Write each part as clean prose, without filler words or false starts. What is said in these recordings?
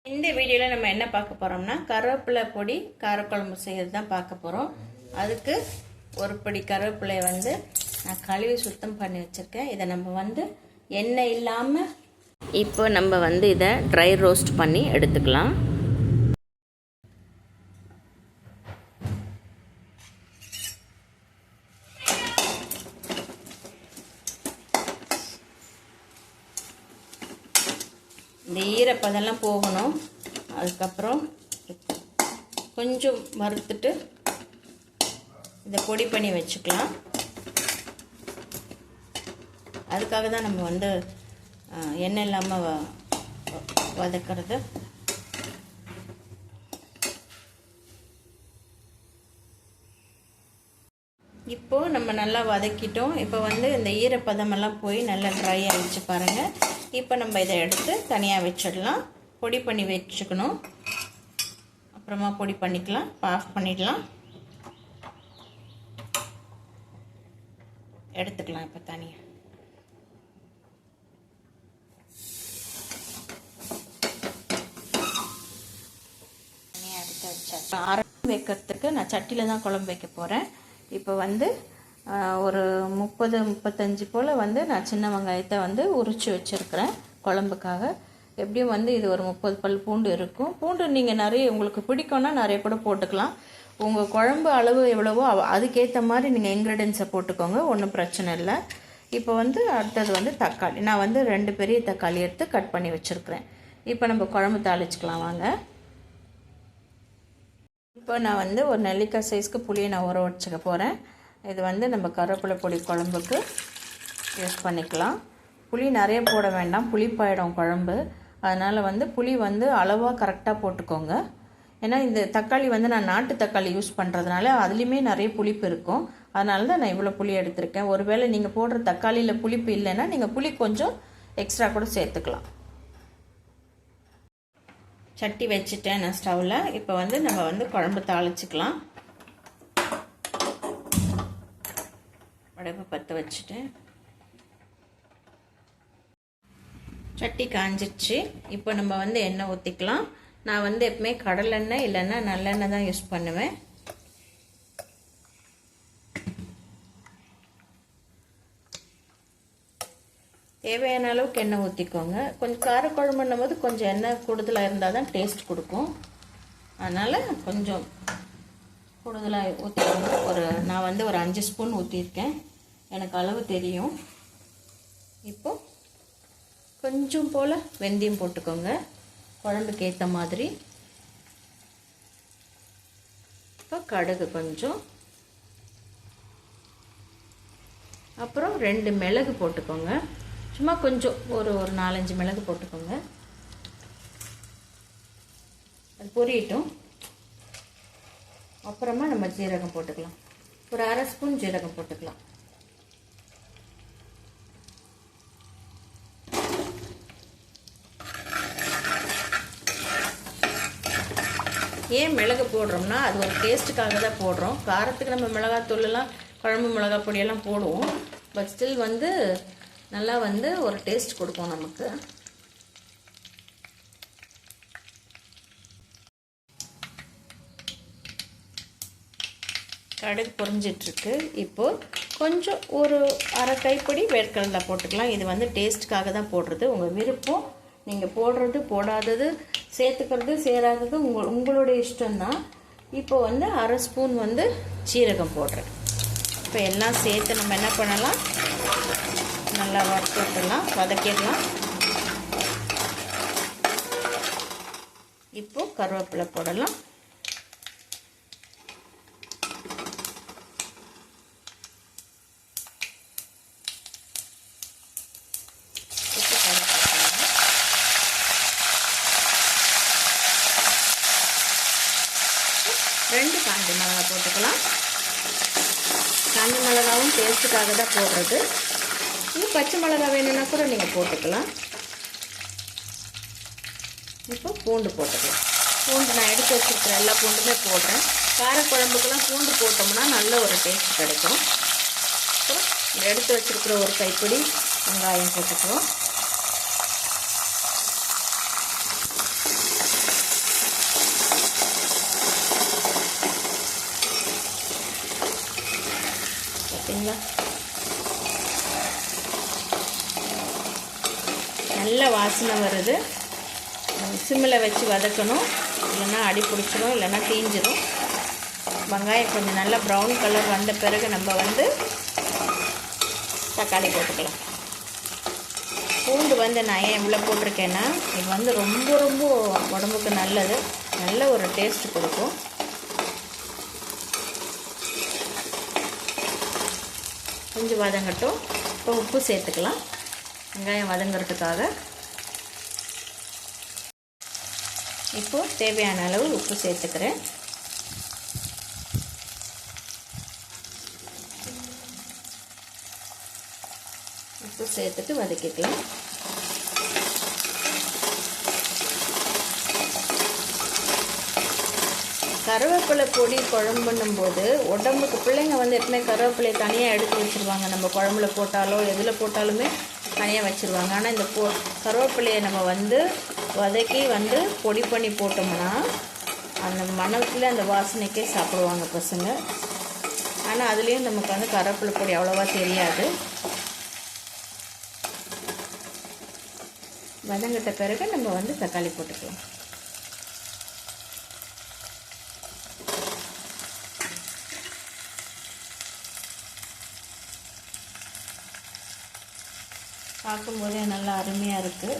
இந்த வீடியோவில் நம்ம என்ன பார்க்க போகிறோம்னா கருவேப்பிலை பொடி காரக்குழம்பு செய்கிறது தான் பார்க்க போகிறோம். அதுக்கு ஒரு படி கருவேப்பிலையை நான் கழுவி சுத்தம் பண்ணி வச்சுருக்கேன். இதை நம்ம எண்ணெய் இல்லாமல் இப்போ நம்ம இதை ட்ரை ரோஸ்ட் பண்ணி எடுத்துக்கலாம். இந்த ஈரப்பதெல்லாம் போகணும். அதுக்கப்புறம் கொஞ்சம் வறுத்துட்டு இதை பொடி பண்ணி வச்சுக்கலாம். அதுக்காக தான் நம்ம எண்ணெய் இல்லாமல் வதக்கிறது. இப்போது நம்ம நல்லா வதக்கிட்டோம். இப்போ இந்த ஈரப்பதமெல்லாம் போய் நல்லா ட்ரை ஆகிடுச்சு பாருங்கள். இப்போ நம்ம இதை எடுத்து தனியாக வச்சிடலாம். பொடி பண்ணி வச்சுக்கணும். அப்புறமா பொடி பண்ணிக்கலாம். ஆஃப் பண்ணிடலாம். எடுத்துக்கலாம். இப்போ தனியாக எடுத்து வச்சா ஆரம்பி வைக்கிறதுக்கு நான் சட்டியில் தான் குழம்பு வைக்க போகிறேன். இப்போ ஒரு 30-35 போல் நான் சின்ன வெங்காயத்தை உரித்து வச்சுருக்கிறேன் குழம்புக்காக. எப்படியும் இது ஒரு 30 பல் பூண்டு இருக்கும். பூண்டு நீங்கள் நிறைய உங்களுக்கு பிடிக்கும்னா நிறைய கூட போட்டுக்கலாம். உங்கள் குழம்பு அளவு எவ்வளவோ அதுக்கேற்ற மாதிரி நீங்கள் இன்க்ரீடியன்ஸை போட்டுக்கோங்க, ஒன்றும் பிரச்சனை இல்லை. இப்போ அடுத்தது தக்காளி. நான் 2 பெரிய தக்காளி எடுத்து கட் பண்ணி வச்சுருக்கிறேன். இப்போ நம்ம குழம்பு தாளிச்சுக்கலாம் வாங்க. இப்போ நான் ஒரு நெல்லிக்காய் சைஸ்க்கு புளியை நான் ஊற வச்சுக்க போகிறேன். இது நம்ம கருவேப்பிலை பொடி குழம்புக்கு யூஸ் பண்ணிக்கலாம். புளி நிறைய போட வேண்டாம், புளிப்பாயிடும் குழம்பு. அதனால் புளி அளவாக கரெக்டாக போட்டுக்கோங்க. ஏன்னா இந்த தக்காளி நான் நாட்டு தக்காளி யூஸ் பண்ணுறதுனால அதுலேயுமே நிறைய புளிப்பு இருக்கும். அதனால தான் நான் இவ்வளோ புளி எடுத்திருக்கேன். ஒருவேளை நீங்கள் போடுற தக்காளியில் புளிப்பு இல்லைன்னா நீங்கள் புளி கொஞ்சம் எக்ஸ்ட்ரா கூட சேர்த்துக்கலாம். சட்டி வச்சுட்டேன் நான் ஸ்டவ்வில். இப்போ நம்ம குழம்பு தாளிச்சுக்கலாம். அடுப்பு பற்ற வச்சுட்டேன். சட்டி காஞ்சிடுச்சு. இப்போ நம்ம எண்ணெய் ஊற்றிக்கலாம். நான் எப்பவுமே கடலெண்ணெய் இல்லைன்னா நல்லெண்ணெய் தான் யூஸ் பண்ணுவேன். தேவையான அளவுக்கு எண்ணெய் ஊற்றிக்கோங்க. கொஞ்சம் காரக்குழம்புன்னும் போது கொஞ்சம் எண்ணெய் கூடுதலாக இருந்தால் தான் டேஸ்ட் கொடுக்கும். அதனால் கொஞ்சம் கூடுதலாக ஊற்றிக்கோங்க. நான் ஒரு 5 ஸ்பூன் ஊற்றிருக்கேன். எனக்கு அளவு தெரியும். இப்போ கொஞ்சம் போல் வெந்தயம் போட்டுக்கோங்க, குழம்புக்கு ஏற்ற மாதிரி. இப்போ கடுகு கொஞ்சம், அப்புறம் 2 மிளகு போட்டுக்கோங்க. சும்மா கொஞ்சம் ஒரு 4-5 மிளகு போட்டுக்கோங்க. அது பொரியட்டும். அப்புறமா நம்ம ஜீரகம் போட்டுக்கலாம். ஒரு 1/2 ஸ்பூன் ஜீரகம் போட்டுக்கலாம். ஏன் மிளகு போடுறோம்னா அது ஒரு டேஸ்ட்டுக்காக தான் போடுறோம். காரத்துக்கு நம்ம மிளகாத்தூள்லாம் குழம்பு மிளகாய் பொடியெல்லாம் போடுவோம். பட் ஸ்டில் நல்லா ஒரு டேஸ்ட் கொடுக்கும் நமக்கு. கடுகு பொரிஞ்சிட்ருக்கு. இப்போது கொஞ்சம் ஒரு 1/2 கைப்பிடி வேர்க்கடலை போட்டுக்கலாம். இது டேஸ்ட்டுக்காக தான் போடுறது. உங்கள் விருப்பம். நீங்கள் போடுறது போடாதது, சேர்த்துக்கிறது சேராதது உங்களுடைய இஷ்டம்தான். இப்போ 1/2 ஸ்பூன் சீரகம் போடுறேன். இப்போ எல்லாம் சேர்த்து நம்ம என்ன பண்ணலாம், நல்லா வறுத்துடலாம், வதக்கிடலாம். இப்போ கருவேப்பிலை போடலாம். ரெண்டு காஞ்ச மிளகாய் போட்டுக்கலாம். காஞ்ச மிளகாவும் டேஸ்ட்டுக்காக தான் போடுறது. இன்னும் பச்சை மிளகாய் வேணும்னா கூட நீங்கள் போட்டுக்கலாம். இப்போ பூண்டு போட்டுக்கலாம். பூண்டு நான் எடுத்து வச்சுருக்கிற எல்லா பூண்டுமே போடுறேன். காரக்குழம்புக்கெல்லாம் பூண்டு போட்டோம்னா நல்ல ஒரு டேஸ்ட் கிடைக்கும். அப்புறம் எடுத்து வச்சுருக்கிற ஒரு கைப்பிடி வெங்காயம் போட்டுக்குவோம். வாசனை வருது. சிம்மில் வச்சு வதக்கணும், இல்லைன்னா அடி பிடிச்சிரும், இல்லைன்னா தீஞ்சிரும். வெங்காயம் கொஞ்சம் நல்லா ப்ரௌன் கலர் வந்த பிறகு நம்ம வந்து தக்காளி போட்டுக்கலாம். பூண்டு வந்து நான் ஏன் இவ்வளோ போட்டிருக்கேன்னா, இது வந்து ரொம்ப ரொம்ப உடம்புக்கு நல்லது, நல்ல ஒரு டேஸ்ட் கொடுக்கும். கொஞ்சம் வதங்கட்டும். இப்போ உப்பு சேர்த்துக்கலாம் வெங்காயம் வதங்கிறதுக்காக. இப்போது தேவையான அளவு உப்பு சேர்த்துக்கிறேன். உப்பு சேர்த்துட்டு வதக்கிக்கலாம். கருவேப்பிலை பொடி குழம்புன்னும் போது உடம்புக்கு பிள்ளைங்க வந்து எப்பவுமே கருவேப்பிலையை தனியாக எடுத்து வச்சுருவாங்க. நம்ம குழம்புல போட்டாலோ எதில் போட்டாலுமே தனியாக வச்சுருவாங்க. ஆனால் இந்த கருவேப்பிலையை நம்ம வந்து வதக்கி வந்து பொடி பண்ணி போட்டோம்னா அந்த மணத்தில் அந்த வாசனைக்கே சாப்பிடுவாங்க பசங்க. ஆனால் அதுலேயும் நமக்கு வந்து கருவேப்பிலை பொடி அவ்வளோவா தெரியாது. வதங்கிட்ட பிறகு நம்ம வந்து தக்காளி போட்டுக்கலாம். பார்க்கும்போதே நல்லா அருமையாக இருக்குது.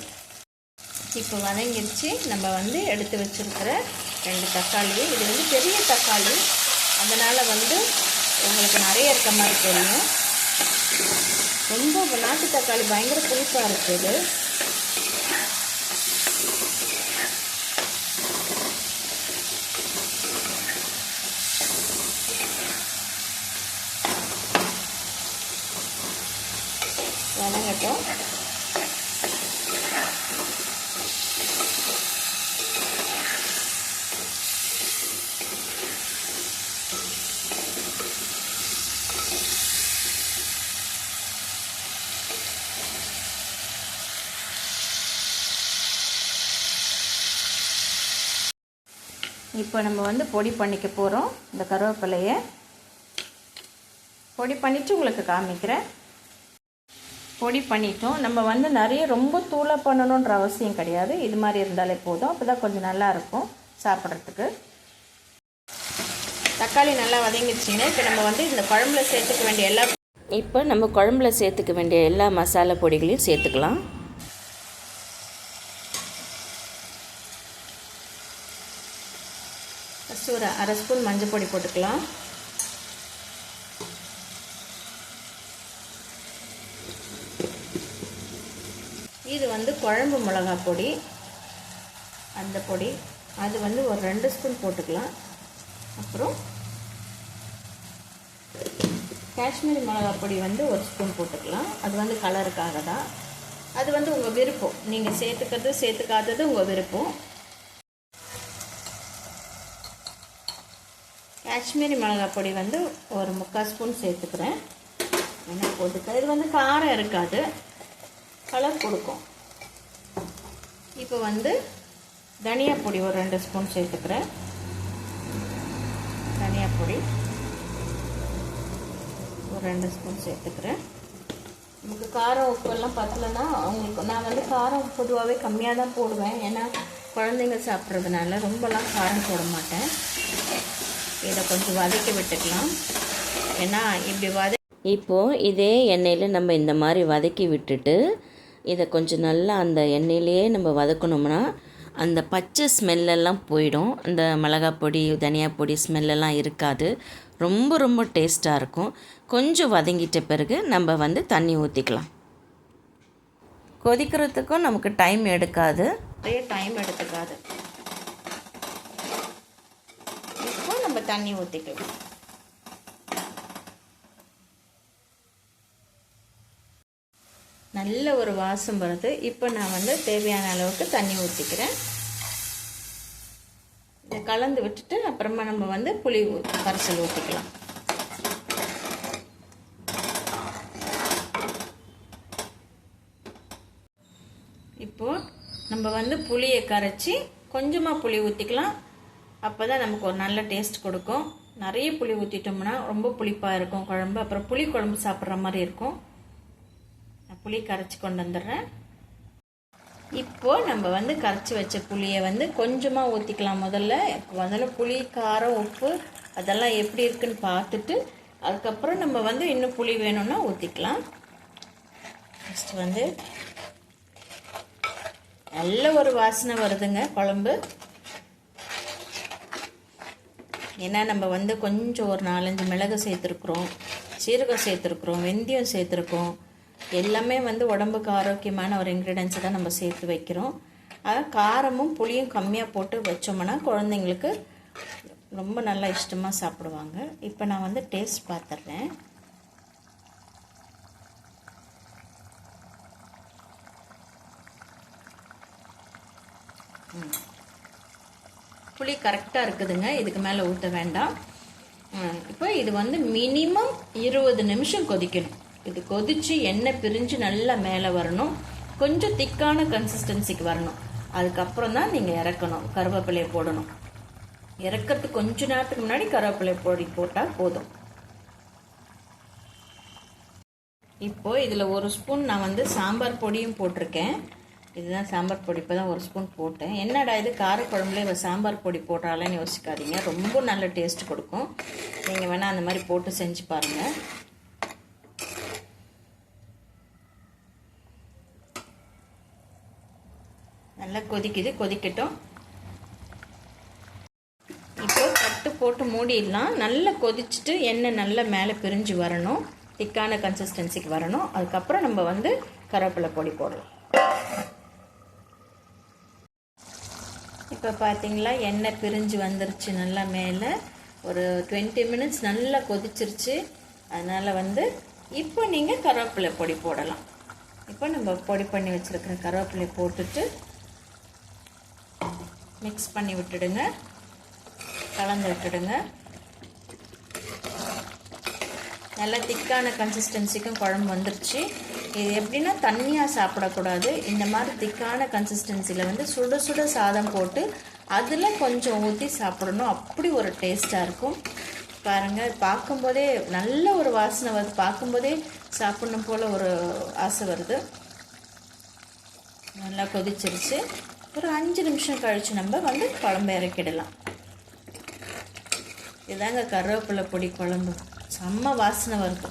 இப்போ வதங்கிடுச்சு. நம்ம வந்து எடுத்து வச்சுருக்கிற 2 தக்காளி, இது வந்து பெரிய தக்காளி, அதனால் வந்து உங்களுக்கு நிறைய இருக்க மாதிரி தெரியும். ரொம்ப நாட்டு தக்காளி பயங்கர புளிப்பாக இருக்குது. வதங்கட்டும். இப்போ நம்ம வந்து பொடி பண்ணிக்க போகிறோம். இந்த கருவேப்பிலையை பொடி பண்ணிவிட்டு உங்களுக்கு காமிக்கிறேன். பொடி பண்ணிட்டோம். நம்ம வந்து நிறைய ரொம்ப தூளாக பண்ணணுன்ற அவசியம் கிடையாது. இது மாதிரி இருந்தாலே போதும். அப்போ தான் கொஞ்சம் நல்லாயிருக்கும் சாப்பிட்றதுக்கு. தக்காளி நல்லா வதங்கிடுச்சிங்க. இப்போ நம்ம வந்து இந்த குழம்புல சேர்த்துக்க வேண்டிய எல்லா மசாலா பொடிகளையும் சேர்த்துக்கலாம். ஃபஸ்ட்டு ஒரு 1/2 ஸ்பூன் மஞ்சள் பொடி போட்டுக்கலாம். இது வந்து குழம்பு மிளகா பொடி, அந்த பொடி அது வந்து ஒரு 2 ஸ்பூன் போட்டுக்கலாம். அப்புறம் காஷ்மீரி மிளகா பொடி வந்து 1 ஸ்பூன் போட்டுக்கலாம். அது வந்து கலருக்காக தான். அது வந்து உங்கள் விருப்பம், நீங்கள் சேர்த்துக்கிறது சேர்த்துக்காதது உங்கள் விருப்பம். காஷ்மீரி மிளகா பொடி வந்து ஒரு 3/4 ஸ்பூன் சேர்த்துக்கிறேன். என்ன போட்டுக்க, இது வந்து காரம் இருக்காது, கலர் கொடுக்கும். இப்போ வந்து தனியா பொடி ஒரு 2 ஸ்பூன் சேர்த்துக்கிறேன். தனியா பொடி ஒரு 2 ஸ்பூன் சேர்த்துக்கிறேன். நமக்கு காரம் உப்பெல்லாம் பத்தலைன்னா அவங்களுக்கு, நான் வந்து காரம் பொதுவாகவே கம்மியாக தான் போடுவேன். ஏன்னா குழந்தைங்க சாப்பிட்றதுனால ரொம்பலாம் காரம் போட மாட்டேன். இதை கொஞ்சம் வதக்கி விட்டுக்கலாம். ஏன்னா இப்படி இப்போது இதே எண்ணெயில் நம்ம இந்த மாதிரி வதக்கி விட்டுட்டு இதை கொஞ்சம் நல்லா அந்த எண்ணெயிலேயே நம்ம வதக்கணும்னா அந்த பச்சை ஸ்மெல்லெல்லாம் போயிடும். அந்த மிளகாய் பொடி தனியா பொடி ஸ்மெல்லெல்லாம் இருக்காது. ரொம்ப ரொம்ப டேஸ்ட்டாக இருக்கும். கொஞ்சம் வதங்கிட்ட பிறகு நம்ம வந்து தண்ணி ஊற்றிக்கலாம். கொதிக்கிறதுக்கும் நமக்கு டைம் எடுக்காது, நிறைய டைம் எடுத்துக்காது. இப்போ நம்ம தண்ணி ஊற்றிக்கலாம். நல்ல ஒரு வாசம் வருது. இப்போ நான் வந்து தேவையான அளவுக்கு தண்ணி ஊற்றிக்கிறேன். இதை கலந்து விட்டுட்டு அப்புறமா நம்ம வந்து புளி கரைசல் ஊற்றிக்கலாம். இப்போது நம்ம வந்து புளியை கரைச்சி கொஞ்சமாக புளி ஊற்றிக்கலாம். அப்போ தான் நமக்கு ஒரு நல்ல டேஸ்ட் கொடுக்கும். நிறைய புளி ஊற்றிட்டோம்னா ரொம்ப புளிப்பாக இருக்கும் குழம்பு. அப்புறம் புளி குழம்பு சாப்பிட்ற மாதிரி இருக்கும். புளி கரைச்சி கொண்டு வந்துடுறேன். இப்போது நம்ம வந்து கரைச்சி வச்ச புளியை வந்து கொஞ்சமாக ஊற்றிக்கலாம். முதல்ல புளி, காரம், உப்பு அதெல்லாம் எப்படி இருக்குன்னு பார்த்துட்டு அதுக்கப்புறம் நம்ம வந்து இன்னும் புளி வேணும்னா ஊற்றிக்கலாம். ஃபஸ்ட்டு வந்து நல்ல ஒரு வாசனை வருதுங்க குழம்பு. ஏன்னா நம்ம வந்து கொஞ்சம் ஒரு 4-5 மிளகு சேர்த்துருக்குறோம், சீரகம் சேர்த்துருக்குறோம், வெந்தயம் சேர்த்துருக்கோம். எல்லாமே வந்து உடம்புக்கு ஆரோக்கியமான ஒரு இன்க்ரீடியன்ஸை தான் நம்ம சேர்த்து வைக்கிறோம். அதான் காரமும் புளியும் கம்மியாக போட்டு வச்சோம்னா குழந்தைங்களுக்கு ரொம்ப நல்லா இஷ்டமாக சாப்பிடுவாங்க. இப்போ நான் வந்து டேஸ்ட் பார்த்துட்றேன். புளி கரெக்டாக இருக்குதுங்க. இதுக்கு மேலே ஊற்ற வேண்டாம். இப்போ இது வந்து மினிமம் 20 நிமிஷம் கொதிக்கணும். இது கொதித்து எண்ணெய் பிரிஞ்சு நல்லா மேலே வரணும். கொஞ்சம் திக்கான கன்சிஸ்டன்சிக்கு வரணும். அதுக்கப்புறம் தான் நீங்கள் இறக்கணும். கருவேப்பிலையை போடணும். இறக்கிறதுக்கு கொஞ்ச நேரத்துக்கு முன்னாடி கருவேப்பிலை பொடி போட்டால் போதும். இப்போது இதில் 1 ஸ்பூன் நான் வந்து சாம்பார் பொடியும் போட்டிருக்கேன். இதுதான் சாம்பார் பொடி. இப்போ தான் 1 ஸ்பூன் போட்டேன். என்னடா இது காரக்குழம்புல இவ சாம்பார் பொடி போடுறாளேன்னு யோசிக்காதீங்க. ரொம்ப நல்ல டேஸ்ட் கொடுக்கும். நீங்கள் வேணால் அந்த மாதிரி போட்டு செஞ்சு பாருங்கள். நல்லா கொதிக்குது, கொதிக்கட்டும். இப்போ தட்டு போட்டு மூடிடலாம். நல்லா கொதிச்சுட்டு எண்ணெய் நல்லா மேலே பிரிஞ்சு வரணும், திக்கான கன்சிஸ்டன்சிக்கு வரணும். அதுக்கப்புறம் நம்ம வந்து கருவேப்பிலை பொடி போடலாம். இப்போ பார்த்தீங்களா எண்ணெய் பிரிஞ்சு வந்துருச்சு நல்லா மேலே. ஒரு 20 மினிட்ஸ் நல்லா கொதிச்சிருச்சு. அதனால் வந்து இப்போ நீங்கள் கருவேப்பிலை பொடி போடலாம். இப்போ நம்ம பொடி பண்ணி வச்சுருக்கிற கருவேப்பிலை போட்டுட்டு மிக்ஸ் பண்ணி விட்டுடுங்க, கலந்து விட்டுடுங்க. நல்லா திக்கான கன்சிஸ்டன்சிக்கும் குழம்பு வந்துருச்சு. இது எப்படின்னா தண்ணியாக சாப்பிடக்கூடாது. இந்த மாதிரி திக்கான கன்சிஸ்டன்சியில் வந்து சுட சுட சாதம் போட்டு அதில் கொஞ்சம் ஊற்றி சாப்பிடணும். அப்படி ஒரு டேஸ்ட்டாக இருக்கும். பாருங்கள், பார்க்கும்போதே நல்ல ஒரு வாசனை வருது. பார்க்கும்போதே சாப்பிடணும் போல் ஒரு ஆசை வருது. நல்லா கொதிச்சிருச்சு. ஒரு 5 நிமிஷம் கழித்து நம்ம வந்து குழம்பு இறக்கிடலாம். இதாங்க கருவேப்பிலை பொடி குழம்பு. செம்ம வாசனை வருது.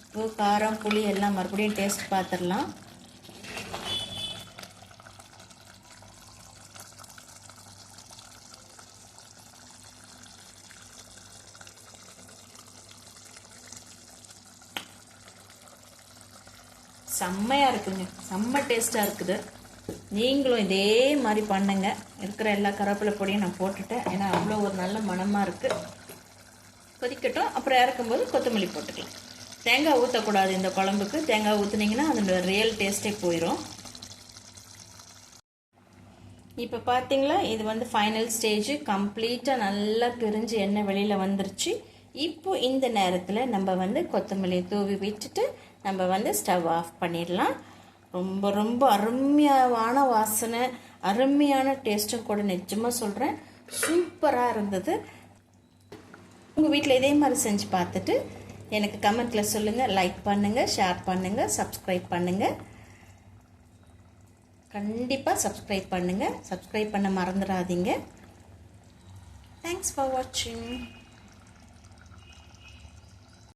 உப்பு, காரம், புளி எல்லாம் மறுபடியும் டேஸ்ட் பார்த்துடலாம். செம்மையாக இருக்குங்க, செம்ம டேஸ்ட்டாக இருக்குது. நீங்களும் இதே மாதிரி பண்ணுங்க. இருக்கிற எல்லா கருவேப்பிலை பொடியும் நான் போட்டுட்டேன். ஏன்னா அவ்வளோ ஒரு நல்ல மணமாக இருக்குது. கொதிக்கட்டும். அப்புறம் இறக்கும்போது கொத்தமல்லி போட்டுக்கலாம். தேங்காய் ஊற்றக்கூடாது இந்த குழம்புக்கு. தேங்காய் ஊற்றுனீங்கன்னா அதோட ரியல் டேஸ்ட்டே போயிடும். இப்போ பார்த்தீங்களா, இது வந்து ஃபைனல் ஸ்டேஜ். கம்ப்ளீட்டாக நல்லா பிரிஞ்சு எண்ணெய் வெளியில் வந்துருச்சு. இப்போ இந்த நேரத்தில் நம்ம வந்து கொத்தமல்லியை தூவி விட்டுட்டு நம்ம வந்து ஸ்டவ் ஆஃப் பண்ணிடலாம். ரொம்ப ரொம்ப அருமையான வாசனை, அருமையான டேஸ்ட்டும் கூட. நிஜமாக சொல்கிறேன், சூப்பராக இருந்தது. உங்கள் வீட்டில் இதே மாதிரி செஞ்சு பார்த்துட்டு எனக்கு கமெண்ட்டில் சொல்லுங்கள். லைக் பண்ணுங்கள், ஷேர் பண்ணுங்கள், சப்ஸ்கிரைப் பண்ணுங்கள். கண்டிப்பாக சப்ஸ்கிரைப் பண்ணுங்கள். சப்ஸ்கிரைப் பண்ண மறந்துடாதீங்க. தேங்க்ஸ் ஃபார் வாட்சிங்.